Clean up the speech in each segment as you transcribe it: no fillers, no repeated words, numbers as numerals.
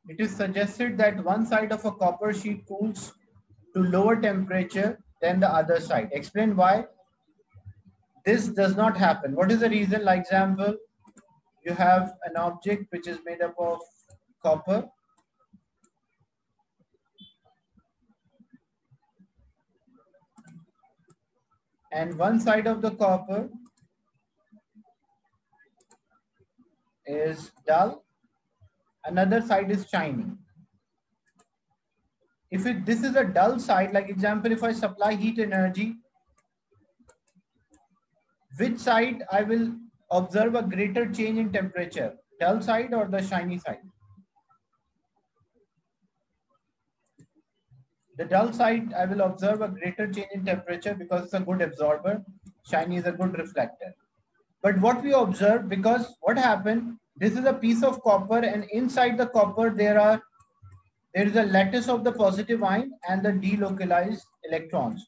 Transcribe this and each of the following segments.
it is suggested that one side of a copper sheet cools to lower temperature than the other side. Explain why this does not happen. What is the reason? Like example, you have an object which is made up of copper, and one side of the copper is dull, another side is shiny. This is a dull side, like example, if I supply heat energy, which side I will observe a greater change in temperature, dull side or the shiny side? The dull side, I will observe a greater change in temperature because it's a good absorber. Shiny is a good reflector. But what we observe, because what happened, this is a piece of copper, and inside the copper there is a lattice of the positive ion and the delocalized electrons.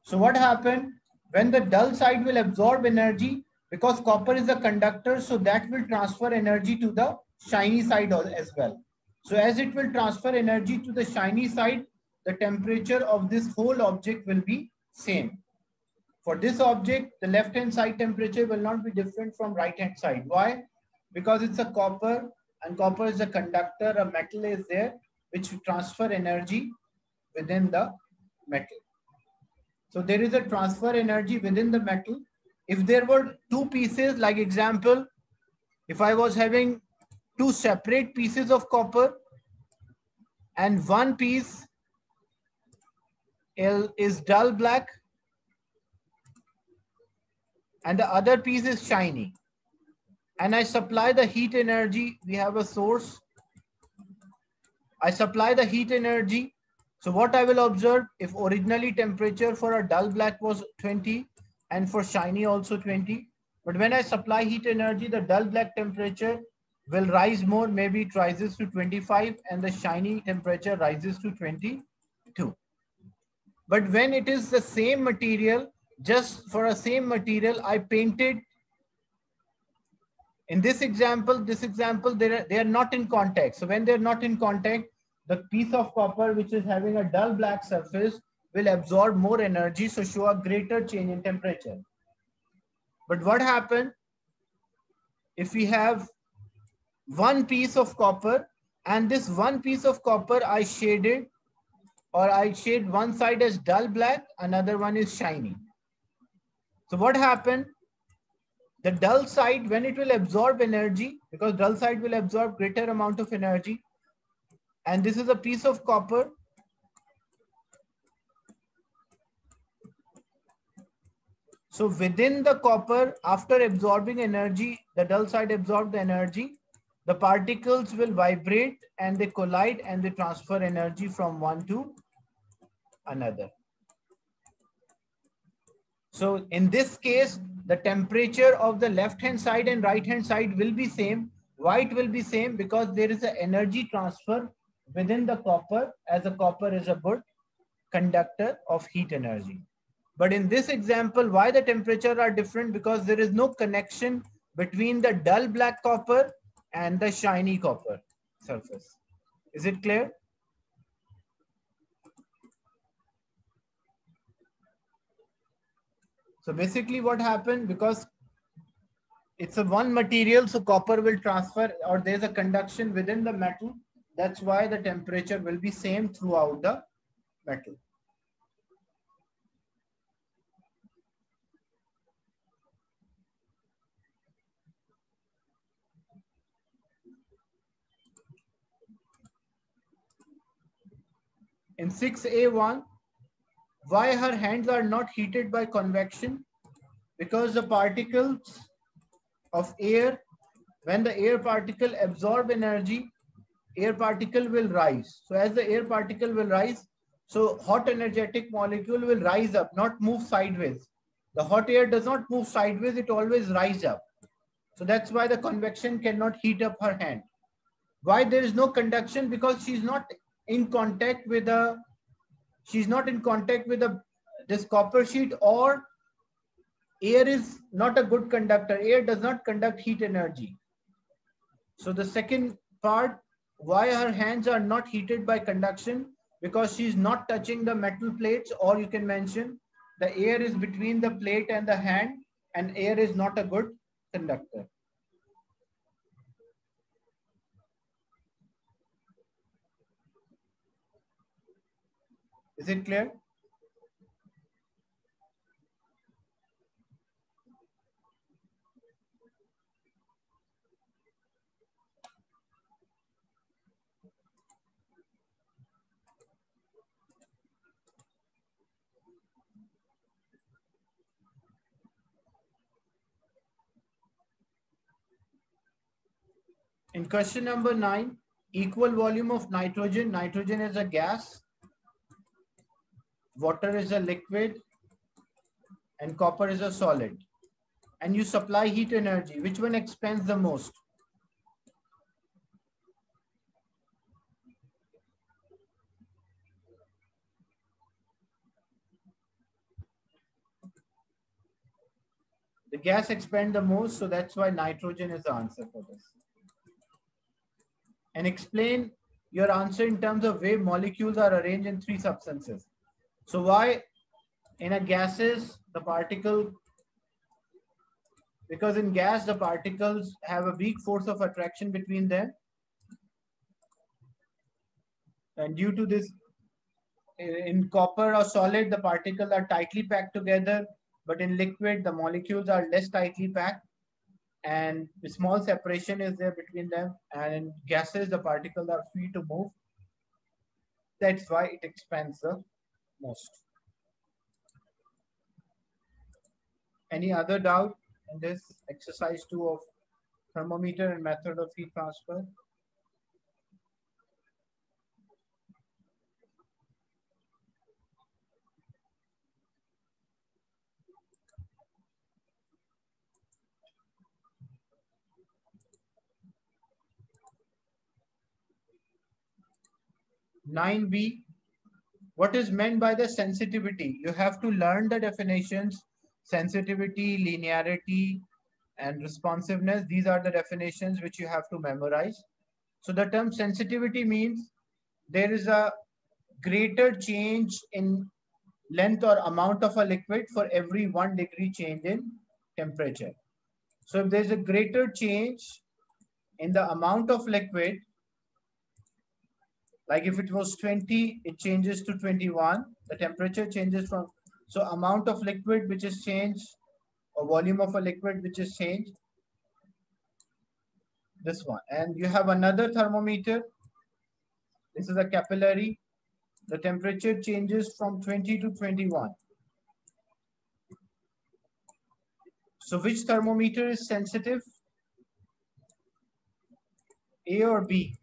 So what happened, when the dull side will absorb energy, because copper is a conductor, so that will transfer energy to the shiny side as well. So as it will transfer energy to the shiny side, the temperature of this whole object will be same. For this object, the left-hand side temperature will not be different from right-hand side. Why? Because it's a copper, and copper is a conductor, a metal is there, which will transfer energy within the metal. So there is a transfer energy within the metal. If there were two pieces, like example, if I was having two separate pieces of copper and one piece is dull black and the other piece is shiny, and I supply the heat energy, we have a source, I supply the heat energy. So what I will observe, if originally temperature for a dull black was 20 and for shiny also 20, but when I supply heat energy, the dull black temperature will rise more, maybe it rises to 25 and the shiny temperature rises to 22. But when it is the same material, just for a same material, I painted, in this example, they are not in contact. So when they're not in contact, the piece of copper which is having a dull black surface will absorb more energy, so show a greater change in temperature. But what happened if we have one piece of copper, and this one piece of copper I shaded, or I shade one side as dull black, another one is shiny. So what happened? The dull side, when it will absorb energy, because dull side will absorb greater amount of energy, and this is a piece of copper. So within the copper, after absorbing energy, the dull side absorbed the energy, the particles will vibrate and they collide and they transfer energy from one to another. So in this case, the temperature of the left-hand side and right-hand side will be same. Why it will be same? Because there is an energy transfer within the copper, as the copper is a good conductor of heat energy. But in this example, why the temperature are different? Because there is no connection between the dull black copper and the shiny copper surface. Is it clear? So basically what happened, because it's a one material, so copper will transfer, or there's a conduction within the metal. That's why the temperature will be same throughout the metal. In 6A1, why her hands are not heated by convection? Because the particles of air, when the air particle absorb energy, air particle will rise. So as the air particle will rise, so hot energetic molecule will rise up, not move sideways. The hot air does not move sideways, it always rises up. So that's why the convection cannot heat up her hand. Why there is no conduction? Because she's not in contact with this copper sheet, or air is not a good conductor. Air does not conduct heat energy. So the second part, why her hands are not heated by conduction? Because she's not touching the metal plates, or you can mention the air is between the plate and the hand, and air is not a good conductor. Is it clear? In question number 9, equal volume of nitrogen. Nitrogen is a gas, water is a liquid, and copper is a solid. And you supply heat energy. Which one expands the most? The gas expands the most, so that's why nitrogen is the answer for this. And explain your answer in terms of way molecules are arranged in three substances. So why in a gases, the particle, because in gas, the particles have a weak force of attraction between them. And due to this, in copper or solid, the particles are tightly packed together, but in liquid, the molecules are less tightly packed and a small separation is there between them. And in gases, the particles are free to move. That's why it expands the most. Any other doubt in this exercise 2 of thermometer and method of heat transfer? Nine B, what is meant by the sensitivity? You have to learn the definitions: sensitivity, linearity, and responsiveness. These are the definitions which you have to memorize. So the term sensitivity means there is a greater change in length or amount of a liquid for every 1 degree change in temperature. So if there's a greater change in the amount of liquid, like if it was 20, it changes to 21, the temperature changes from, so amount of liquid which is changed, or volume of a liquid which is changed, this one. And you have another thermometer. This is a capillary. The temperature changes from 20 to 21. So which thermometer is sensitive? A or B?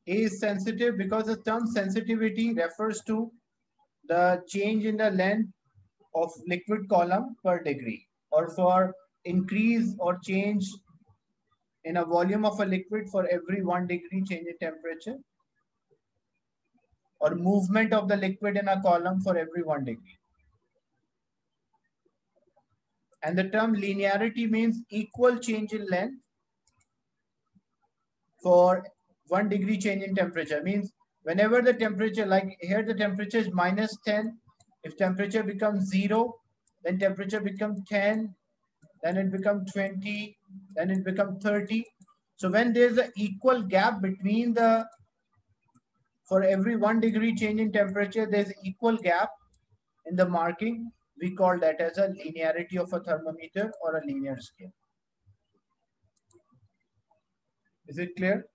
A is sensitive because the term sensitivity refers to the change in the length of liquid column per degree, or for increase or change in a volume of a liquid for every 1 degree change in temperature, or movement of the liquid in a column for every 1 degree. And the term linearity means equal change in length for 1 degree change in temperature. Means whenever the temperature, like here the temperature is -10, if temperature becomes 0, then temperature becomes 10, then it becomes 20, then it becomes 30. So when there's an equal gap between the, for every 1 degree change in temperature, there's equal gap in the marking. We call that as a linearity of a thermometer or a linear scale. Is it clear?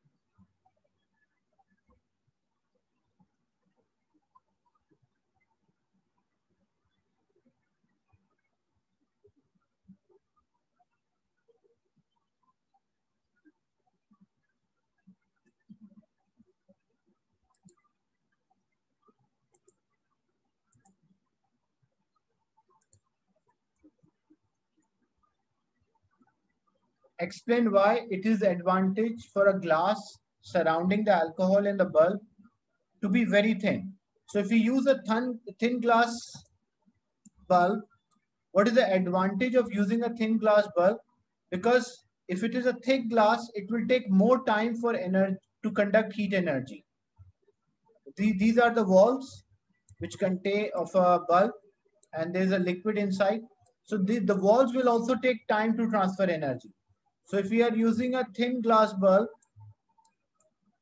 Explain why it is advantage for a glass surrounding the alcohol in the bulb to be very thin. So if you use a thin glass bulb, what is the advantage of using a thin glass bulb? Because if it is a thick glass, it will take more time for energy to conduct heat energy. These are the walls which contain of a bulb, and there's a liquid inside. So the walls will also take time to transfer energy. So if we are using a thin glass bulb,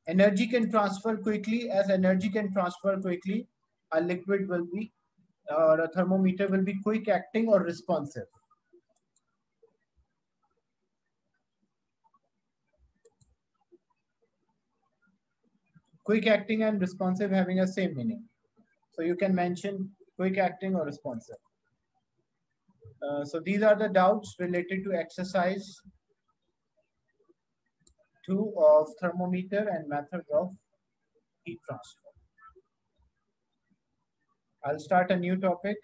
energy can transfer quickly. As energy can transfer quickly, a liquid will be, or a thermometer will be quick acting or responsive. Quick acting and responsive having a same meaning. So you can mention quick acting or responsive. So these are the doubts related to exercise 2 of thermometer and method of heat transfer. I'll start a new topic.